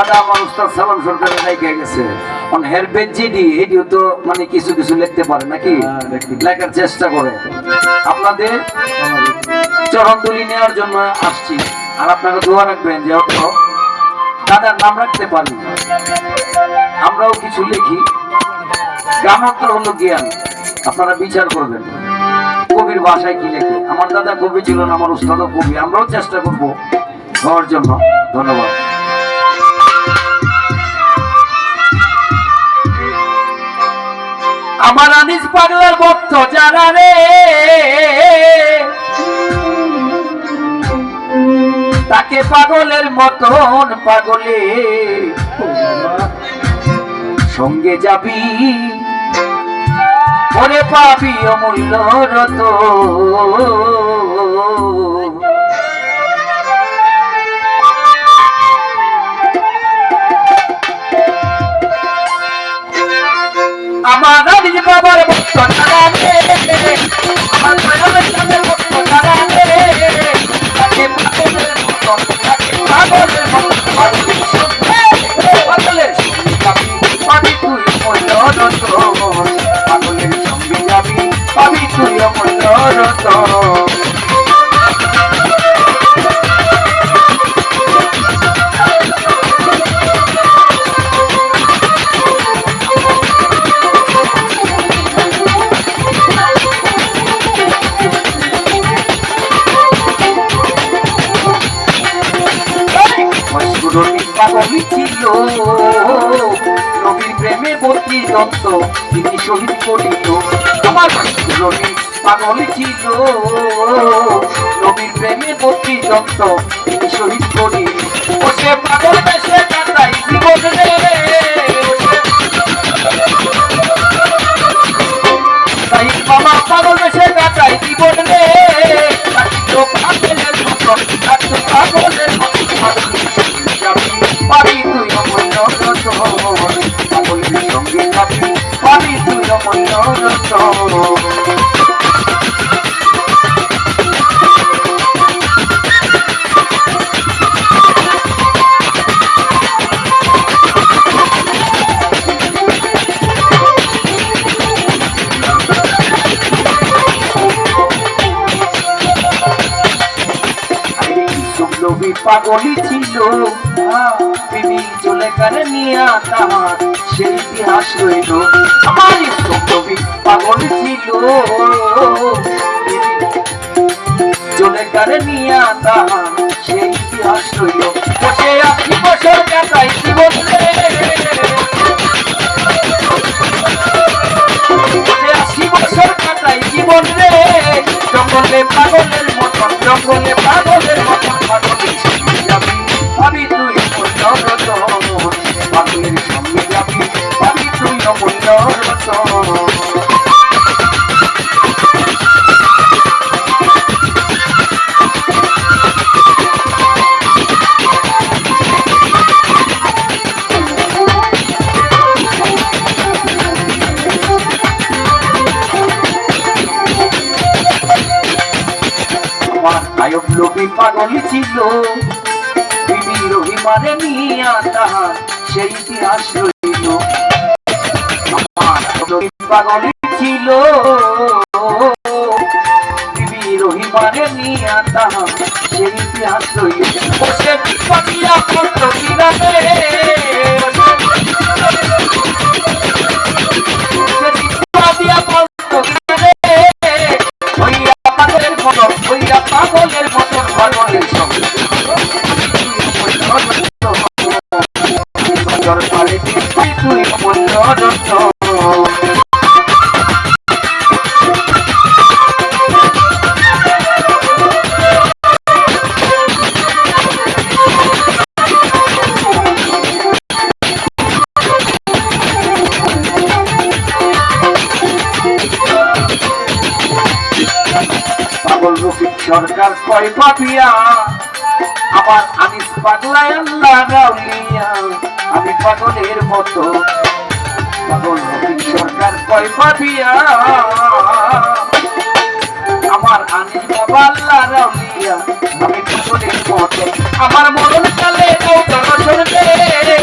দাদা আমার উস্তাদ সালাম সরকারের রেখে গেছে অন হেরবেট জিডি এডিও তো মানে কিছু কিছু লিখতে পারে নাকি লেখার চেষ্টা করে আপনাদের চরণদুলি নেওয়ার জন্য আসছি আর আপনারা দোয়া রাখবেন যে অত দাদার নাম রাখতে পারি আমরাও কিছু লিখি গ্রামান্তর হলো জ্ঞান আপনারা বিচার করবেন কবির ভাষায় কি লেখে আমার দাদা কবি ছিল না আমার উস্তাদও কবি আমরাও চেষ্টা করবো হওয়ার জন্য ধন্যবাদ আমার আনিস পাগলার ভক্ত যারা রে তাকে পাগলের মতন পাগলে সঙ্গে যাবি ওরে পাবি অমূল্য রত আমার আনিস বাবার ভক্ত যারা রে আমার পাগলের ভক্ত যারা রে তাকে পাগলের মতন পাগলের মতন পাগলের সঙ্গে যাবি পাবি তুই অমূল্য রত পাগলের সঙ্গে যাবি পাবি তুই অমূল্য রত পাগলি ছিল নবীর প্রেমে বত্রি দত্ত তিনি শহীদ করিল আমার রবি পাগলি ছিল নবীর প্রেমে বত্রি দত্ত তিনি শহীদ করিল ও সে পাগল বেশে কাটাই জীবন রে তাই বাবা পাগল বেশে কাটাই জীবন রে পাগলের মতো পাগলের মতো পাবি তুই অমূল্য রত পাগলের সঙ্গে যাবি পাবি তুই অমূল্য রত পাগলি ছিল বিবি চলে কারে নিয়া তাহার সেই ইতিহাস রইল আমার নবী পাগলি ছিল চলে কারে নিয়া তাহার সেই ইতিহাস রইল বসে 80 বছর কাটাই জীবন রে 80 বছর কাটাই জীবন রে জঙ্গলে পাগলের মতন জঙ্গলে পাগলের মতন পাগলের সঙ্গে যাবি পাবি তুই অমূল্য রত পাগলের সঙ্গে যাবি পাবি তুই অমূল্য রত আয়ব লোভী পাগলি ছিল বিবি রহিমারে নিয়া তাহার সেই ইতিহাস রইল আমার পাগলি ছিল বিবি রহিমারে নিয়া তাহার সেই ইতিহাস রইল সে বিপদিয়া পড়ত কিরামে পাগলের মতন পাগলের সঙ্গে তুই অমূল্য রত সরকার কয় পাপিয়া আমার আনিস পাগলা আল্লাহ রাউলিয়া আমি পাগলের মতো পাগল সরকার কয় পাপিয়া আমার আনিস বাবা আল্লাহ রাউলিয়া আমি পাগলের মতো আমার মরণ কালে দর্শন দে